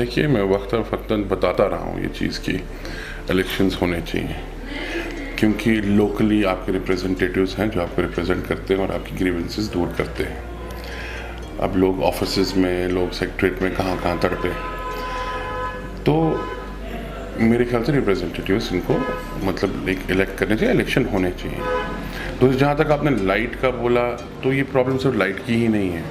देखिए, मैं वक्तन बताता रहा हूँ ये चीज़ कि इलेक्शंस होने चाहिए, क्योंकि लोकली आपके रिप्रेजेंटेटिव्स हैं जो आपको रिप्रेजेंट करते हैं और आपकी ग्रीवेंसेस दूर करते हैं। अब लोग ऑफिसेज में, लोग सेक्रेटरीट में कहाँ तड़पे, तो मेरे ख्याल से रिप्रेजेंटेटिव्स इनको मतलब इलेक्ट करने चाहिए, इलेक्शन होने चाहिए। तो जहाँ तक आपने लाइट का बोला, तो ये प्रॉब्लम सिर्फ लाइट की ही नहीं है।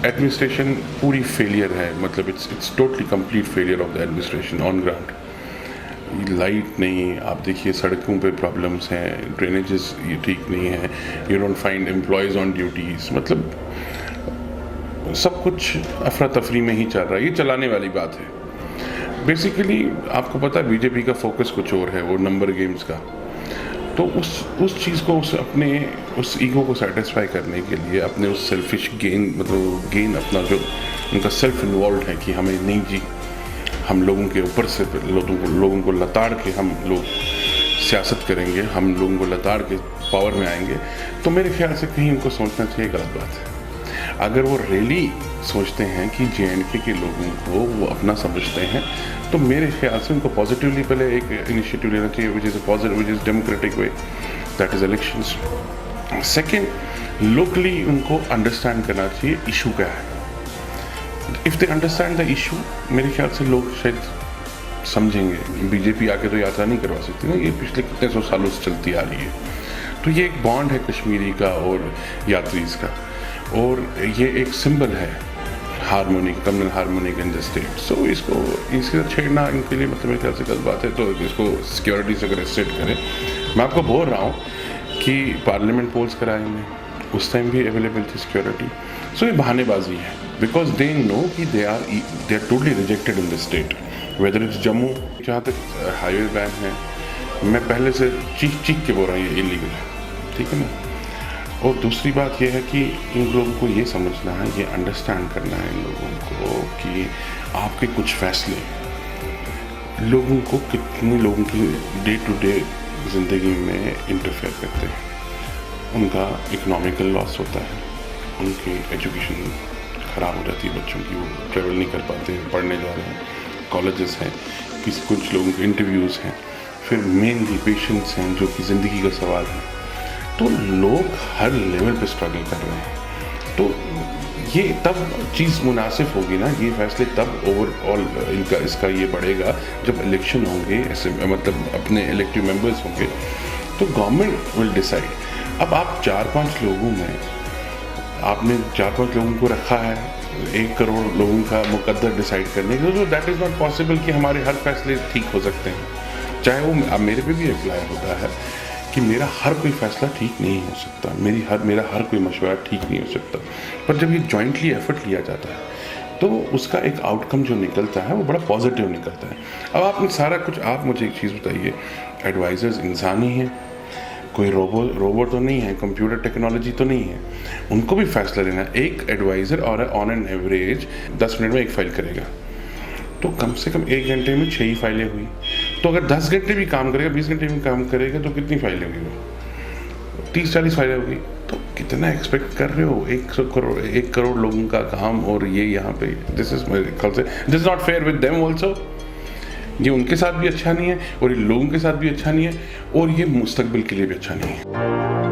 एडमिनिस्ट्रेशन पूरी फेलियर है, मतलब it's totally complete failure of the administration on ground. Light नहीं, आप देखिए सड़कों पे प्रॉब्लम्स हैं, ड्रेनेजेस ये ठीक नहीं है, you don't find employees on duties, मतलब सब कुछ अफरा तफरी में ही चल रहा है। ये चलाने वाली बात है। बेसिकली आपको पता है बीजेपी का फोकस कुछ और है, वो नंबर गेम्स का। तो उस चीज़ को उस ईगो को सेटिस्फाई करने के लिए, अपने उस सेल्फिश गेन अपना जो उनका सेल्फ इन्वॉल्व है कि हमें नहीं जी, हम लोगों के ऊपर से लोगों को लताड़ के हम लोग सियासत करेंगे, हम लोगों को लताड़ के पावर में आएंगे, तो मेरे ख्याल से कहीं उनको सोचना चाहिए गलत बात है। अगर वो रियली सोचते हैं कि JNK के लोगों को वो अपना समझते हैं, तो मेरे ख्याल से उनको पॉजिटिवली पहले एक इनिशिएटिव लेना चाहिए, which is democratic way, that is elections. Second, locally उनको अंडरस्टैंड करना चाहिए इशू क्या है। If they understand the issue, मेरे ख्याल से लोग शायद समझेंगे। बीजेपी आके तो यात्रा नहीं करवा सकती ना, ये पिछले कितने 100 सालों से चलती आ रही है। तो ये एक बॉन्ड है कश्मीरी का और यात्रीज़ का, और ये एक सिंबल है harmony, communal harmony in the state. So इसके छेड़ना इनके लिए मतलब मेरे ख्याल से गलत बात है। तो इसको सिक्योरिटी से अगर सेट करें, मैं आपको बोल रहा हूँ कि पार्लियामेंट पोल्स कराएंगे, उस टाइम भी अवेलेबल थी सिक्योरिटी। सो ये बहानेबाजी है, बिकॉज दे नो कि they are totally rejected in the state, whether it's Jammu. जहाँ तक हाईवे बैन है, मैं पहले से चीख के बोल रहा हूँ ये इलीगल है, ठीक है ना। और दूसरी बात यह है कि इन लोगों को ये समझना है, ये अंडरस्टैंड करना है इन लोगों को कि आपके कुछ फैसले लोगों को, कितने लोगों की डे टू डे ज़िंदगी में इंटरफेयर करते हैं। उनका इकोनॉमिकल लॉस होता है, उनकी एजुकेशन ख़राब हो जाती है बच्चों की, वो ट्रेवल नहीं कर पाते हैं, पढ़ने जा रहे हैं, कॉलेजेस हैं, कुछ लोगों के इंटरव्यूज़ हैं, फिर मेनली पेशेंट्स हैं जो कि ज़िंदगी का सवाल है। तो लोग हर लेवल पे स्ट्रगल कर रहे हैं। तो ये तब चीज़ मुनासिब होगी ना, ये फैसले तब ओवरऑल इसका ये बढ़ेगा जब इलेक्शन होंगे, ऐसे मतलब अपने इलेक्टिव मेंबर्स होंगे, तो गवर्नमेंट विल डिसाइड। अब आप 4-5 लोगों में आपने 4-5 लोगों को रखा है 1 करोड़ लोगों का मुकद्दर डिसाइड करने के, तो दैट इज़ नॉट पॉसिबल कि हमारे हर फैसले ठीक हो सकते हैं। चाहे वो अब मेरे पे भी अप्लाई होता है कि मेरा हर कोई फैसला ठीक नहीं हो सकता, मेरा हर कोई मशवरा ठीक नहीं हो सकता, पर जब ये जॉइंटली एफर्ट लिया जाता है तो उसका एक आउटकम जो निकलता है वो बड़ा पॉजिटिव निकलता है। अब आपने सारा कुछ, आप मुझे एक चीज़ बताइए, एडवाइज़र्स इंसान ही हैं, कोई रोबोट तो नहीं है, कंप्यूटर टेक्नोलॉजी तो नहीं है, उनको भी फैसला लेना। एक एडवाइज़र और ऑन एन एवरेज 10 मिनट में एक फाइल करेगा, तो कम से कम 1 घंटे में 6 ही फाइलें हुई। तो अगर 10 घंटे भी काम करेगा, 20 घंटे भी काम करेगा, तो कितनी फाइलें हुई? वो 30-40 फाइलें होगी। तो कितना एक्सपेक्ट कर रहे हो? 1 करोड़ लोगों का काम, और ये यहाँ पे this is not fair with them also. ये उनके साथ भी अच्छा नहीं है, और ये लोगों के साथ भी अच्छा नहीं है, और ये मुस्तकबिल के लिए भी अच्छा नहीं है।